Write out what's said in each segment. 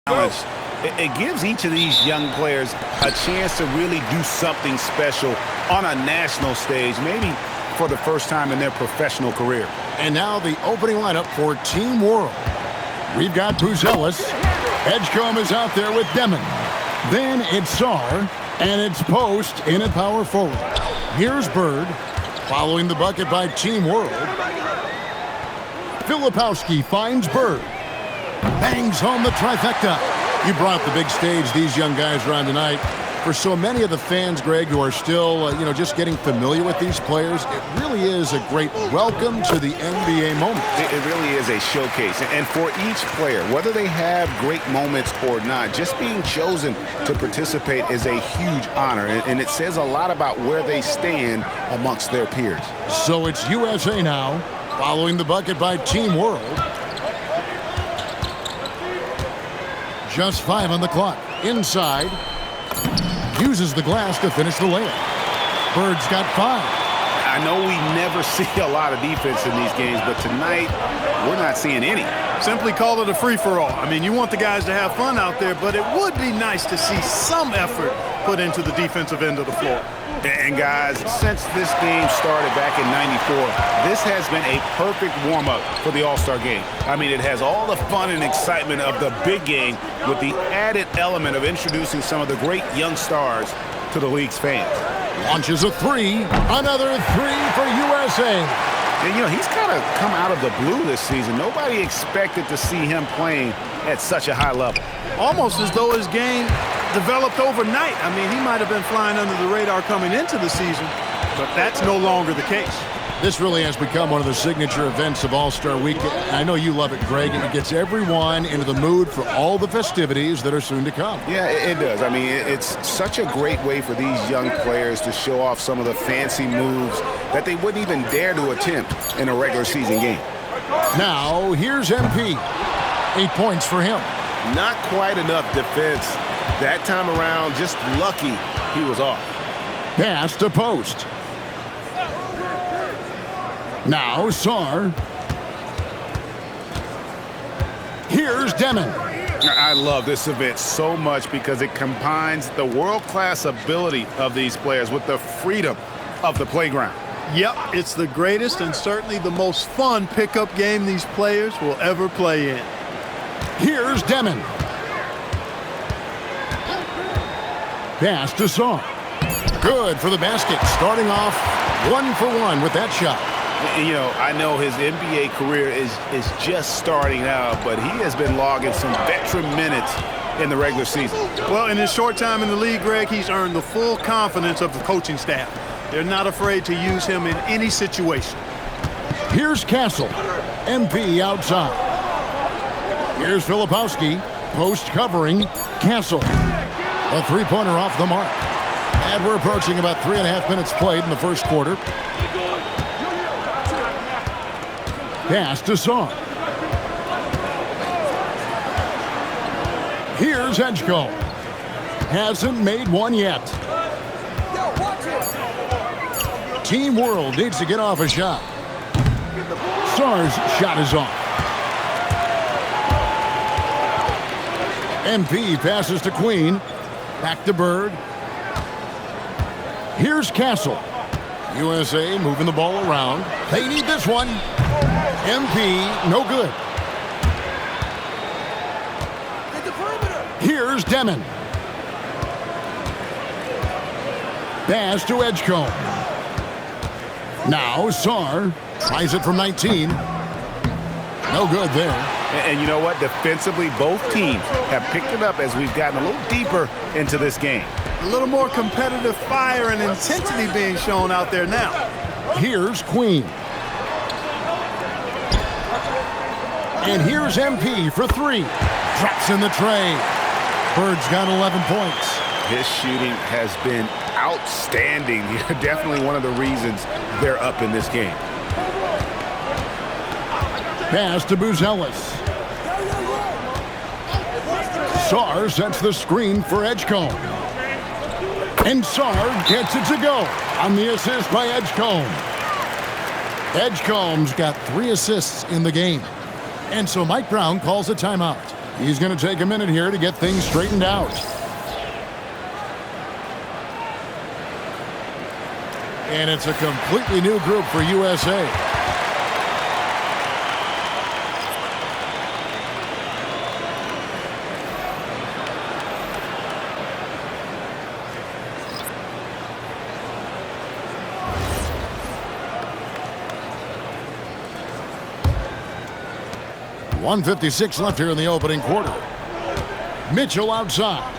challenge. It gives each of these young players a chance to really do something special on a national stage, maybe for the first time in their professional career. And now the opening lineup for Team World. We've got Buzelis. Edgecombe is out there with Demon. Then it's Sarr, and it's Post in at power forward. Here's Bird, following the bucket by Team World. Filipowski finds Bird. Bangs home the trifecta. You brought the big stage these young guys are on tonight. For so many of the fans, Greg, who are still, just getting familiar with these players, it really is a great welcome to the NBA moment. It really is a showcase. And for each player, whether they have great moments or not, just being chosen to participate is a huge honor. And it says a lot about where they stand amongst their peers. So it's USA now, following the bucket by Team World. Just 5 on the clock. Inside. Uses the glass to finish the layup. Bird's got 5. I know we never see a lot of defense in these games, but tonight we're not seeing any. Simply call it a free-for-all. I mean, you want the guys to have fun out there, but it would be nice to see some effort put into the defensive end of the floor. And guys, since this game started back in '94, this has been a perfect warm-up for the All-Star game. I mean, it has all the fun and excitement of the big game with the added element of introducing some of the great young stars to the league's fans. Launches a 3. Another 3 for USA. And, he's kind of come out of the blue this season. Nobody expected to see him playing at such a high level. Almost as though his game developed overnight. I mean, he might have been flying under the radar coming into the season, but that's no longer the case. This really has become one of the signature events of All-Star Weekend. I know you love it, Greg, and it gets everyone into the mood for all the festivities that are soon to come. Yeah, it does. I mean, it's such a great way for these young players to show off some of the fancy moves that they wouldn't even dare to attempt in a regular season game. Now, here's MP. 8 points for him. Not quite enough defense. That time around, just lucky he was off. Pass to Post. Now Sarr. Here's Demon. I love this event so much because it combines the world-class ability of these players with the freedom of the playground. Yep, it's the greatest and certainly the most fun pickup game these players will ever play in. Here's Demon. Pass to Sarr. Good for the basket. Starting off 1 for 1 with that shot. I know his NBA career is just starting out, but he has been logging some veteran minutes in the regular season. Well, in his short time in the league, Greg, he's earned the full confidence of the coaching staff. They're not afraid to use him in any situation. Here's Castle. MP outside. Here's Filipowski. Post covering. Castle. A three-pointer off the mark. And we're approaching about 3.5 minutes played in the first quarter. Pass to Sarr. Here's Edgecombe. Hasn't made one yet. Team World needs to get off a shot. Sarr's shot is off. MP passes to Queen. Back to Bird. Here's Castle. USA moving the ball around. They need this one. MP, no good. Here's Demon. Pass to Edgecombe. Now Sarr tries it from 19. No good there. And you know what? Defensively, both teams have picked it up as we've gotten a little deeper into this game. A little more competitive fire and intensity being shown out there now. Here's Queen. And here's MP for 3. Drops in the tray. Bird's got 11 points. His shooting has been outstanding. Definitely one of the reasons they're up in this game. Pass to Buzelis. Sarr sets the screen for Edgecombe. And Sarr gets it to go on the assist by Edgecombe. Edgecombe's got 3 assists in the game. And so Mike Brown calls a timeout. He's going to take a minute here to get things straightened out. And it's a completely new group for USA. .156 left here in the opening quarter. Mitchell outside.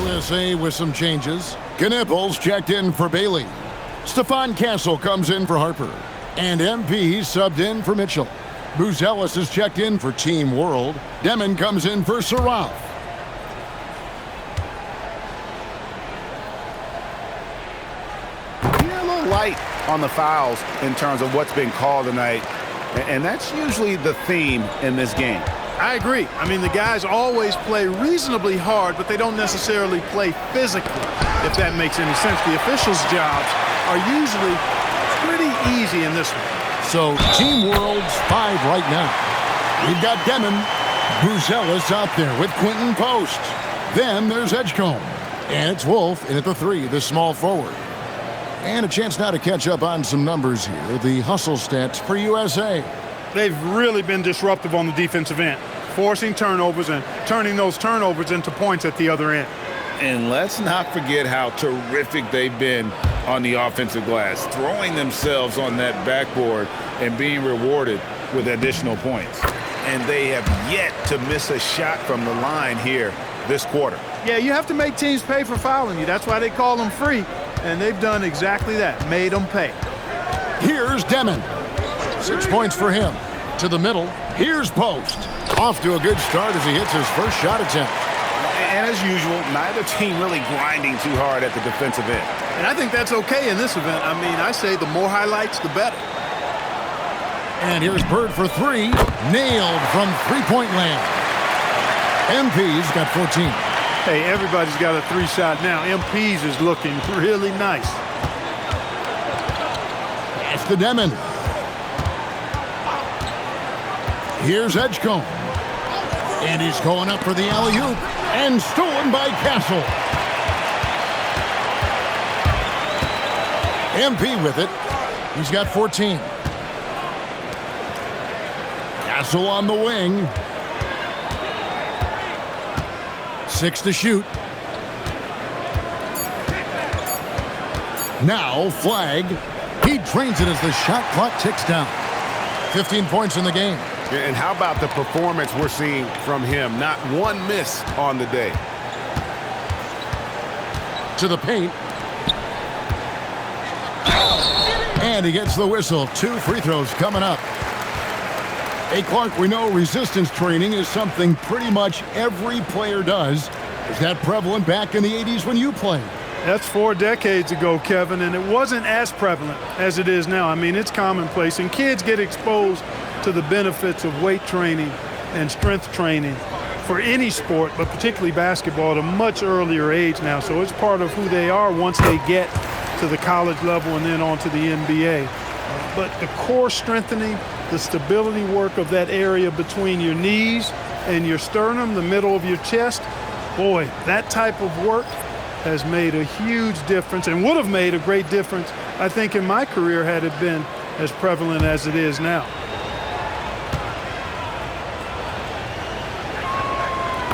USA with some changes. Knipples checked in for Bailey. Stephon Castle comes in for Harper. And MP subbed in for Mitchell. Buzelis is checked in for Team World. Demon comes in for Saraf. You're a little light on the fouls in terms of what's been called tonight. And that's usually the theme in this game. I agree. I mean, the guys always play reasonably hard, but they don't necessarily play physically, if that makes any sense. The officials' jobs are usually pretty easy in this one. So, Team World's 5 right now. We've got Demon. Buzelis out there with Quinton Post. Then there's Edgecombe. And it's Wolf in at the 3, the small forward. And a chance now to catch up on some numbers here. The hustle stats for USA. They've really been disruptive on the defensive end, forcing turnovers and turning those turnovers into points at the other end. And let's not forget how terrific they've been on the offensive glass, throwing themselves on that backboard and being rewarded with additional points. And they have yet to miss a shot from the line here this quarter. Yeah, you have to make teams pay for fouling you. That's why they call them free. And they've done exactly that, made them pay. Here's Demon. 6 points for him. To the middle. Here's Post. Off to a good start as he hits his first shot attempt. And as usual, neither team really grinding too hard at the defensive end. And I think that's okay in this event. I mean, I say the more highlights, the better. And here's Bird for 3. Nailed from three-point land. MP's got 14. Hey, everybody's got a 3-shot now. MP's is looking really nice. That's the Demon. Here's Edgecombe. And he's going up for the alley-oop. And stolen by Castle. MP with it. He's got 14. Castle on the wing. 6 to shoot. Now Flag. He drains it as the shot clock ticks down. 15 points in the game. And how about the performance we're seeing from him? Not one miss on the day. To the paint. And he gets the whistle. 2 free throws coming up. Hey, Clark, we know resistance training is something pretty much every player does. Is that prevalent back in the 80s when you played? That's 4 decades ago, Kevin, and it wasn't as prevalent as it is now. I mean, it's commonplace, and kids get exposed to the benefits of weight training and strength training for any sport, but particularly basketball, at a much earlier age now. So it's part of who they are once they get to the college level and then on to the NBA. But the core strengthening, the stability work of that area between your knees and your sternum, the middle of your chest, boy, that type of work has made a huge difference and would have made a great difference, I think, in my career had it been as prevalent as it is now.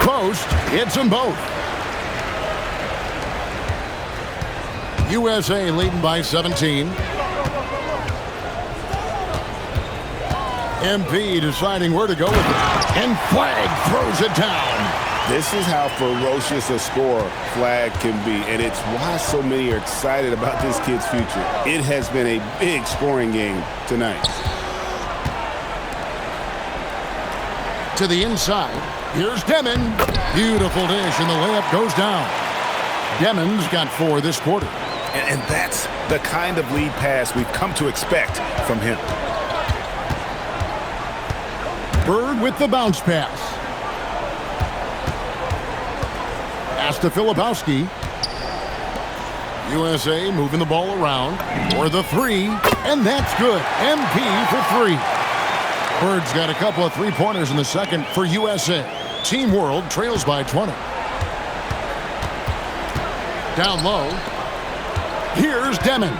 Post hits them both. USA leading by 17. MP deciding where to go with it. And Flag throws it down. This is how ferocious a scorer Flag can be, and it's why so many are excited about this kid's future. It has been a big scoring game tonight. To the inside. Here's Demon. Beautiful dish, and the layup goes down. Demon's got 4 this quarter. And that's the kind of lead pass we've come to expect from him. Bird with the bounce pass. Pass to Filipowski. USA moving the ball around for the three, and that's good. MP for three. Bird's got a couple of three-pointers in the second for USA. Team World trails by 20. Down low. Here's Demon.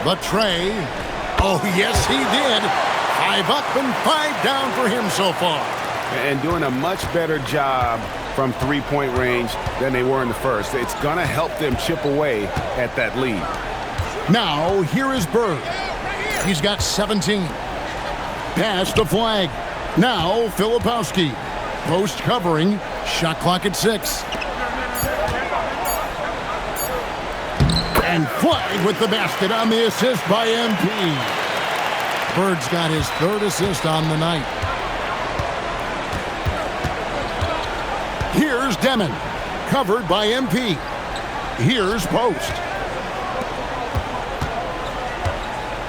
The tray. Oh, yes, he did. 5 up and 5 down for him so far. And doing a much better job from three-point range than they were in the first. It's going to help them chip away at that lead. Now, here is Bird. He's got 17. Pass to Flag. Now, Filipowski. Post covering. Shot clock at 6. And Flag with the basket on the assist by MP. Bird's got his 3rd assist on the night. Here's Demon. Covered by MP. Here's Post.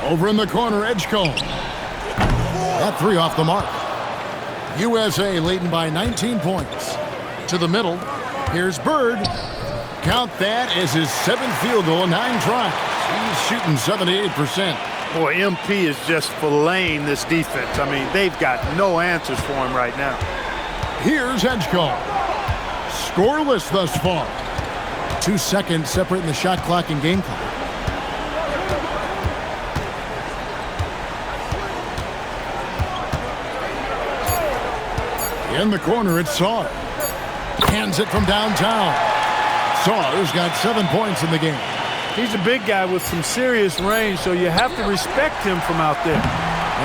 Over in the corner, Edgecombe. That 3 off the mark. USA leading by 19 points. To the middle. Here's Bird. Count that as his 7th field goal in 9 tries. He's shooting 78%. Boy, MP is just filleting this defense. I mean, they've got no answers for him right now. Here's Edgecombe. Scoreless thus far. 2 seconds separating the shot clock and game clock. In the corner, it's Saar. Hands it from downtown. Saar's got 7 points in the game. He's a big guy with some serious range, so you have to respect him from out there.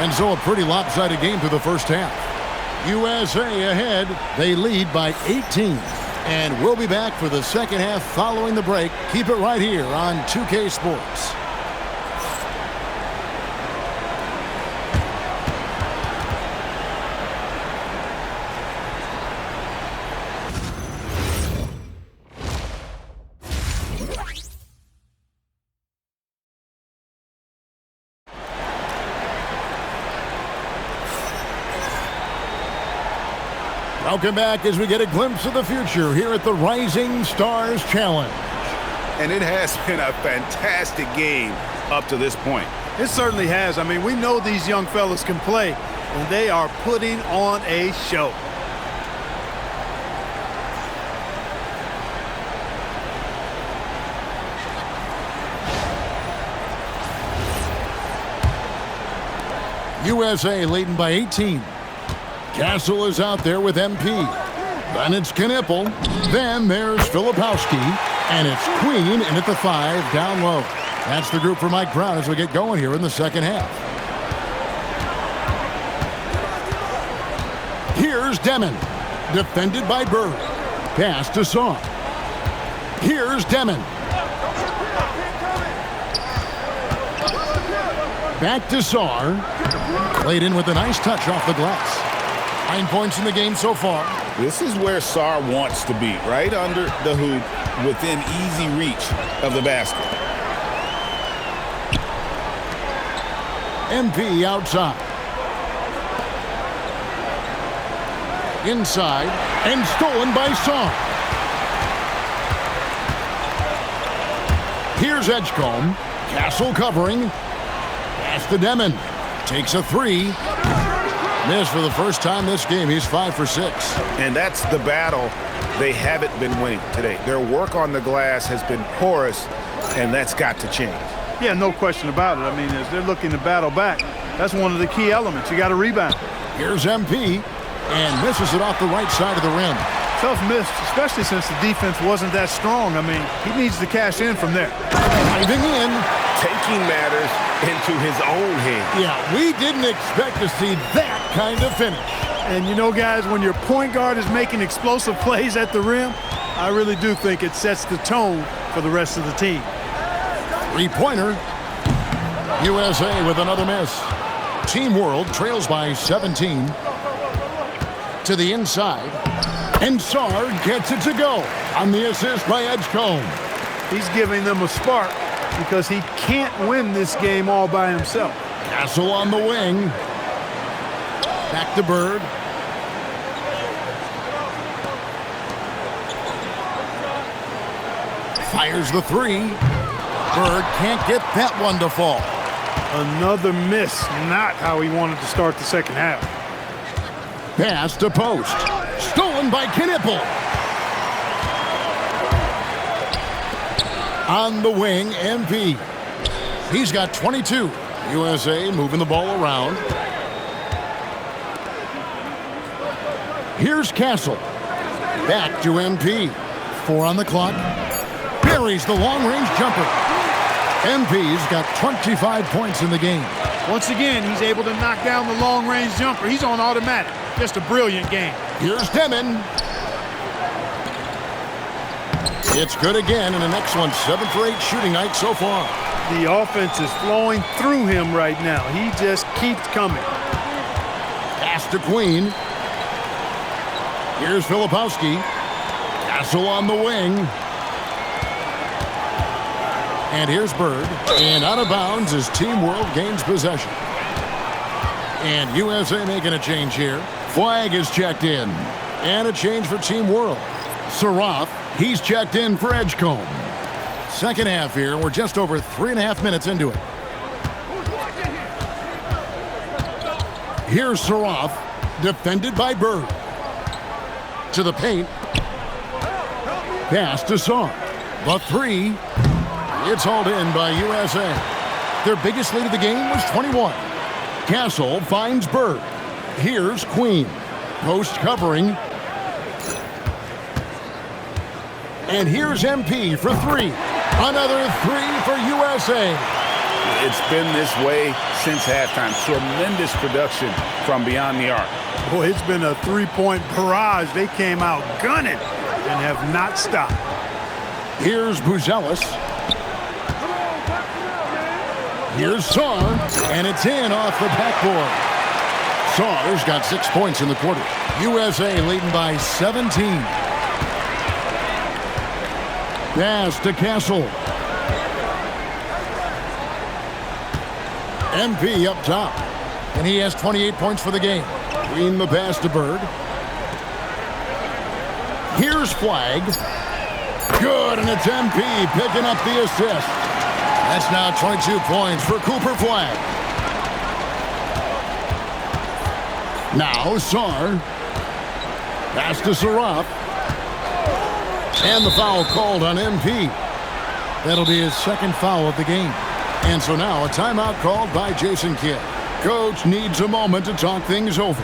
And so a pretty lopsided game through the first half. USA ahead. They lead by 18. And we'll be back for the second half following the break. Keep it right here on 2K Sports. Welcome back as we get a glimpse of the future here at the Rising Stars Challenge. And it has been a fantastic game up to this point. It certainly has. I mean, we know these young fellas can play, and they are putting on a show. USA leading by 18. Castle is out there with MP. Then it's Knipple. Then there's Filipowski. And it's Queen in at the 5 down low. That's the group for Mike Brown as we get going here in the second half. Here's Demon. Defended by Bird. Pass to Saar. Here's Demon. Back to Saar. Played in with a nice touch off the glass. 9 points in the game so far. This is where Saar wants to be, right under the hoop, within easy reach of the basket. MP outside. Inside, and stolen by Saar. Here's Edgecombe. Castle covering. Pass to Demon. Takes a 3. Missed for the first time this game. He's 5 for 6. And that's the battle they haven't been winning today. Their work on the glass has been porous, and that's got to change. Yeah, no question about it. I mean, as they're looking to battle back, that's one of the key elements. You got to rebound. Here's MP, and misses it off the right side of the rim. Tough miss, especially since the defense wasn't that strong. I mean, he needs to cash in from there. Diving in. Taking matters into his own hands. Yeah, we didn't expect to see that kind of finish. And you know, guys, when your point guard is making explosive plays at the rim, I really do think it sets the tone for the rest of the team. 3-pointer. USA with another miss. Team World trails by 17. To the inside. And Sarr gets it to go on the assist by Edgecombe. He's giving them a spark because he can't win this game all by himself. Castle on the wing. Back to Bird. Fires the three. Bird can't get that one to fall. Another miss, not how he wanted to start the second half. Pass to Post. Stolen by Knipple. On the wing, MP. He's got 22. USA moving the ball around. Here's Castle. Back to MP. 4 on the clock. Buries the long-range jumper. MP's got 25 points in the game. Once again, he's able to knock down the long-range jumper. He's on automatic. Just a brilliant game. Here's Demon. It's good again, and an excellent 7 for 8 shooting night so far. The offense is flowing through him right now. He just keeps coming. Pass to Queen. Here's Filipowski. Castle on the wing. And here's Bird. And out of bounds as Team World gains possession. And USA making a change here. Flag is checked in. And a change for Team World. Saraf, he's checked in for Edgecombe. Second half here. We're just over 3.5 minutes into it. Here's Saraf, defended by Bird. To the paint. Pass to Sarr. The three. It's hauled in by USA. Their biggest lead of the game was 21. Castle finds Bird. Here's Queen. Post covering. And here's MP for 3. Another 3 for USA. It's been this way since halftime. Tremendous production from beyond the arc. Boy, it's been a three-point barrage. They came out gunning and have not stopped. Here's Buzelis. Here's Sarr, and it's in off the backboard. Sarr's got 6 points in the quarter. USA leading by 17. Pass to Castle. MP up top, and he has 28 points for the game. Queen the pass to Bird. Here's Flag. Good, and it's MP picking up the assist. That's now 22 points for Cooper Flag. Now Sarr. Pass to Saraf. And the foul called on MP. That'll be his second foul of the game. And so now a timeout called by Jason Kidd. Coach needs a moment to talk things over.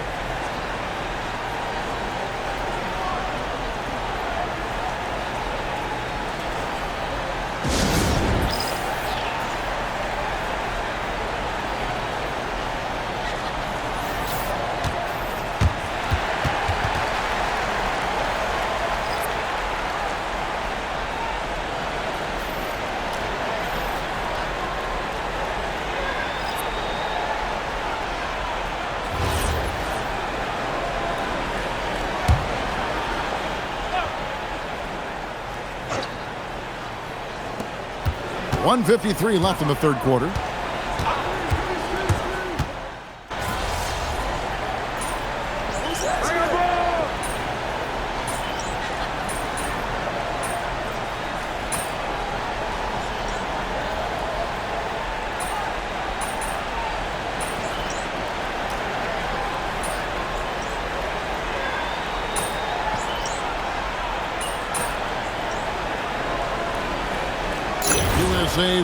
.153 left in the third quarter.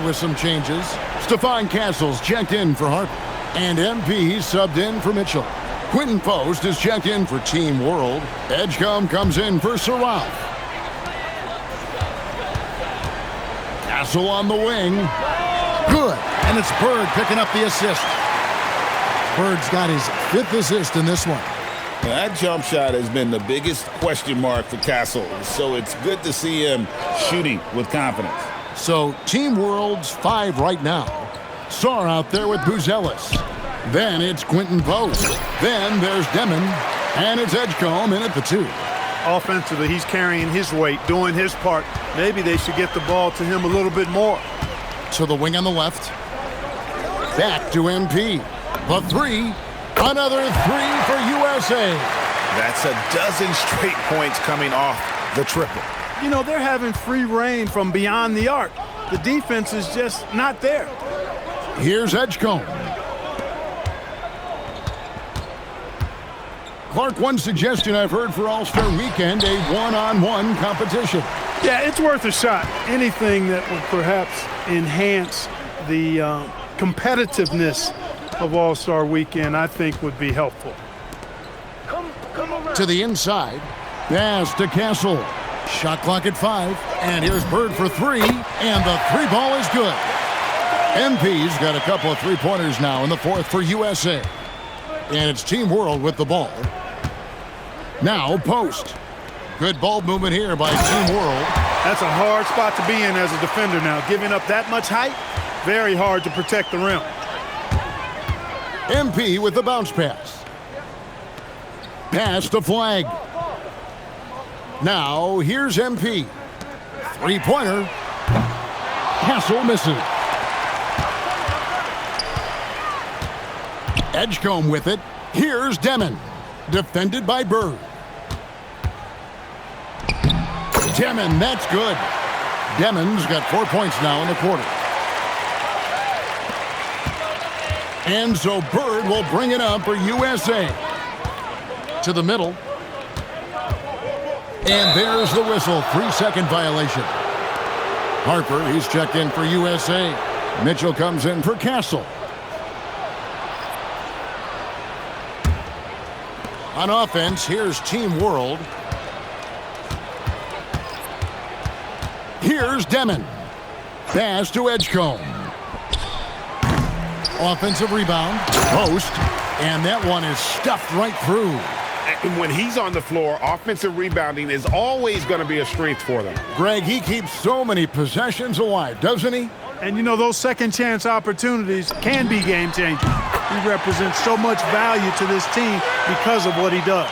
With some changes. Stephon Castle's checked in for Harper. And MP subbed in for Mitchell. Quinton Post is checked in for Team World. Edgecombe comes in for Saraf. Castle on the wing. Good. And it's Bird picking up the assist. Bird's got his 5th assist in this one. That jump shot has been the biggest question mark for Castle, so it's good to see him shooting with confidence. So Team World's 5 right now. Sarr out there with Buzelis. Then it's Quinton Post. Then there's Demon. And it's Edgecombe in at the 2. Offensively, he's carrying his weight, doing his part. Maybe they should get the ball to him a little bit more. To the wing on the left. Back to MP. The three. Another three for USA. That's a dozen straight points coming off the triple. You know, they're having free reign from beyond the arc. The defense is just not there. Here's Edgecombe. Clark, one suggestion I've heard for All-Star Weekend, a one-on-one competition. Yeah, it's worth a shot. Anything that would perhaps enhance the competitiveness of All-Star Weekend, I think would be helpful. To the inside. Pass to Castle. Shot clock at 5. And here's Bird for 3. And the three ball is good. MP's got a couple of three-pointers now in the fourth for USA. And it's Team World with the ball. Now post. Good ball movement here by Team World. That's a hard spot to be in as a defender now. Giving up that much height, very hard to protect the rim. MP with the bounce pass. Pass to Flag. Now here's MP. Three-pointer. Castle misses. Edgecombe with it. Here's Demon. Defended by Bird. Demon, that's good. Demon's got 4 points now in the quarter. And so Bird will bring it up for USA. To the middle. And there's the whistle. 3-second violation. Harper, he's checked in for USA. Mitchell comes in for Castle. On offense, here's Team World. Here's Demon. Pass to Edgecombe. Offensive rebound. Post. And that one is stuffed right through. And when he's on the floor, offensive rebounding is always going to be a strength for them. Greg, he keeps so many possessions alive, doesn't he? And you know, those second chance opportunities can be game changing. He represents so much value to this team because of what he does.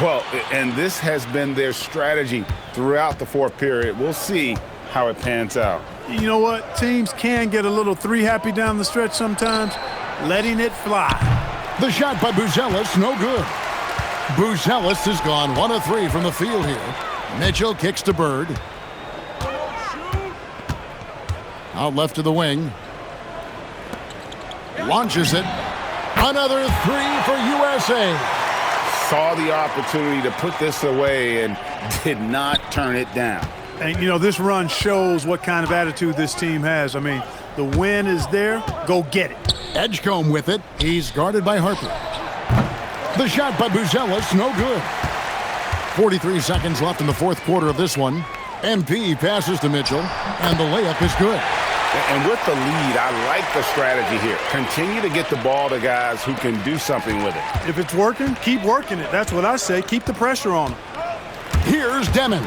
Well, and this has been their strategy throughout the fourth period. We'll see how it pans out. You know what? Teams can get a little three happy down the stretch sometimes, letting it fly. The shot by Buzelis, no good. Buzelis has gone 1 of 3 from the field here. Mitchell kicks to Bird. Out left to the wing. Launches it. Another 3 for USA. Saw the opportunity to put this away and did not turn it down. And, you know, this run shows what kind of attitude this team has. I mean, the win is there. Go get it. Edgecombe with it. He's guarded by Harper. The shot by Buzelis, no good. 43 seconds left in the fourth quarter of this one. MP passes to Mitchell, and the layup is good. And with the lead, I like the strategy here. Continue to get the ball to guys who can do something with it. If it's working, keep working it. That's what I say. Keep the pressure on them. Here's Demon.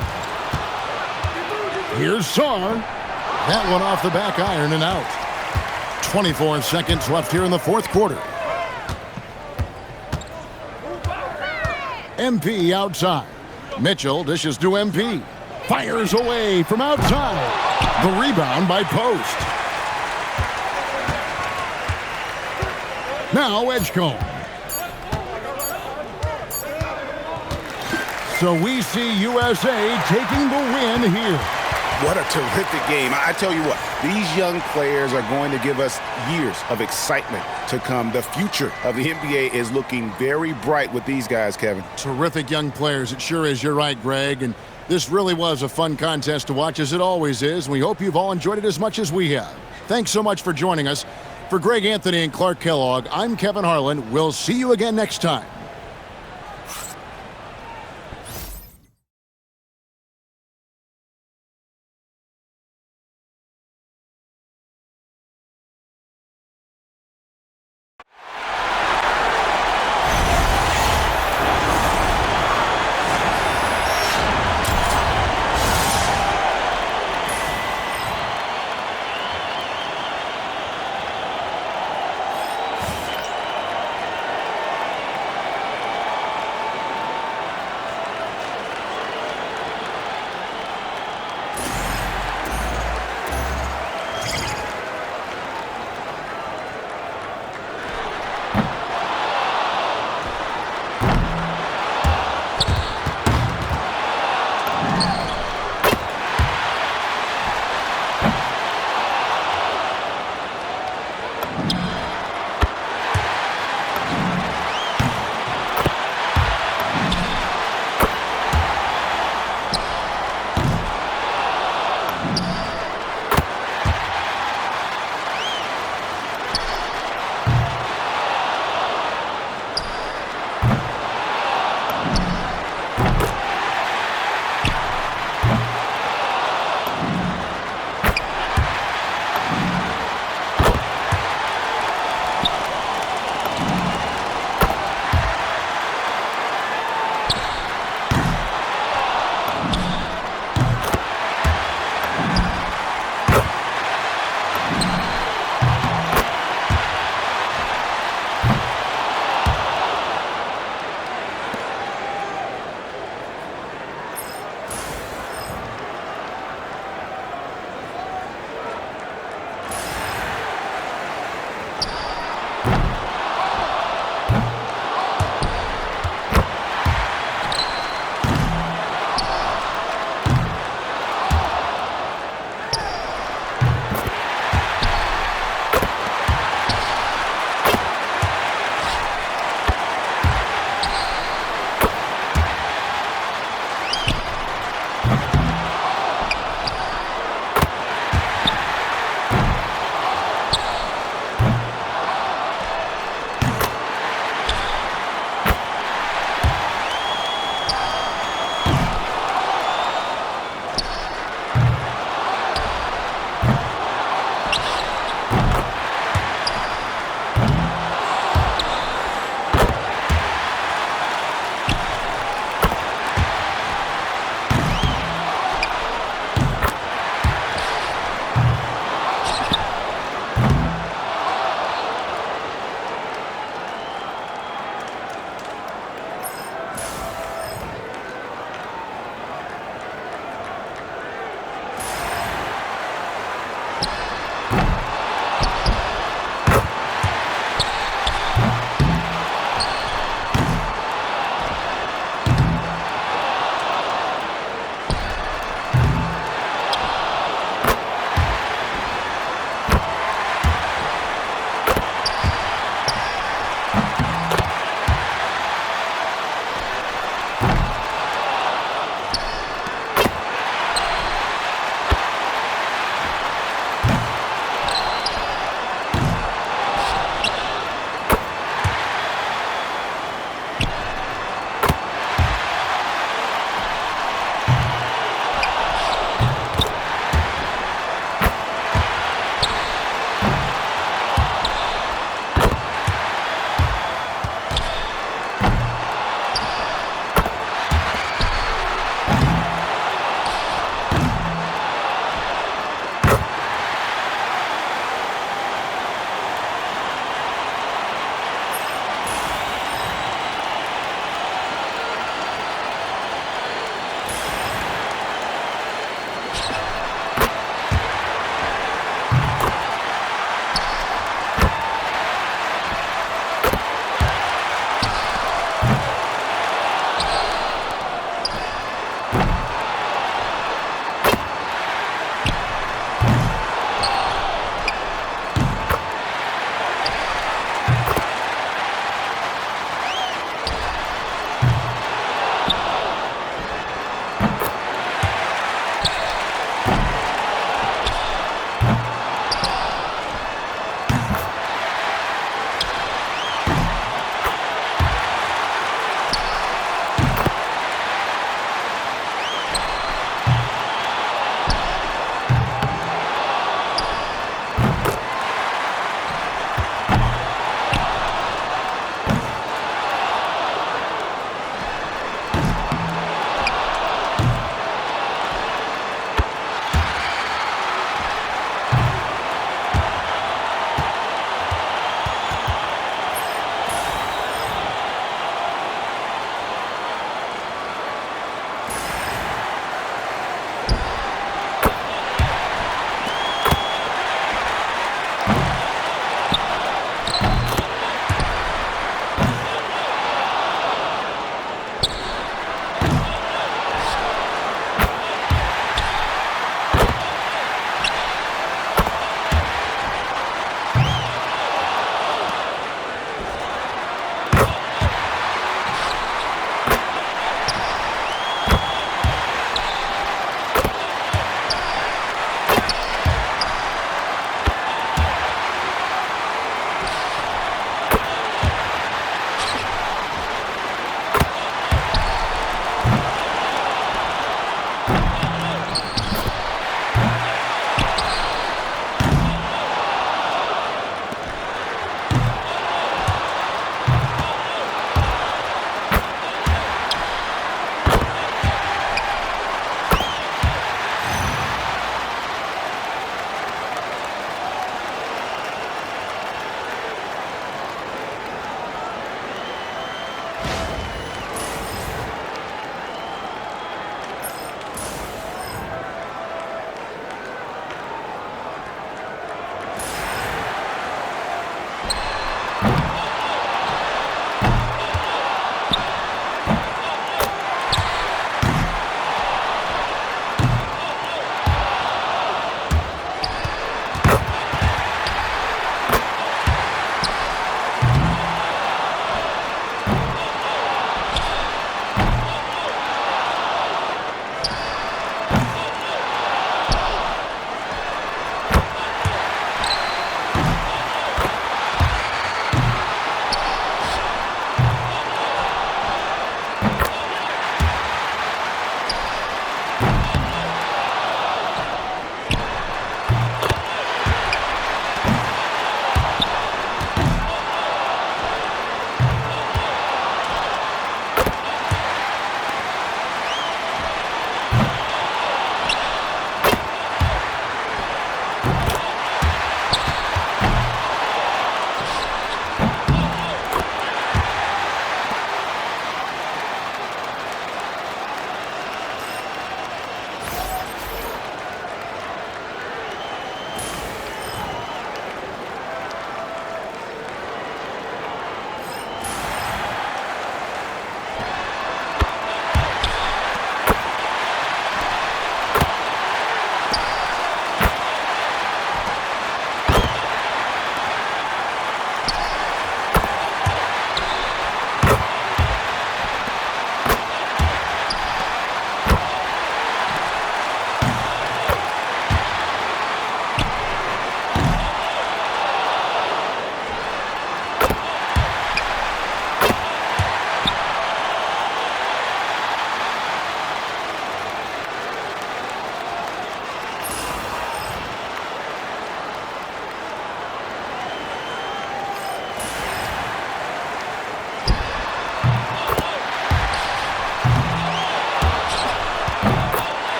Here's Sarr. That one off the back iron and out. 24 seconds left here in the fourth quarter. MP outside. Mitchell dishes to MP. Fires away from outside. The rebound by Post. Now Edgecombe. So we see USA taking the win here. What a terrific game. I tell you what, these young players are going to give us years of excitement to come. The future of the NBA is looking very bright with these guys, Kevin. Terrific young players. It sure is. You're right, Greg. And this really was a fun contest to watch, as it always is. We hope you've all enjoyed it as much as we have. Thanks so much for joining us. For Greg Anthony and Clark Kellogg, I'm Kevin Harlan. We'll see you again next time.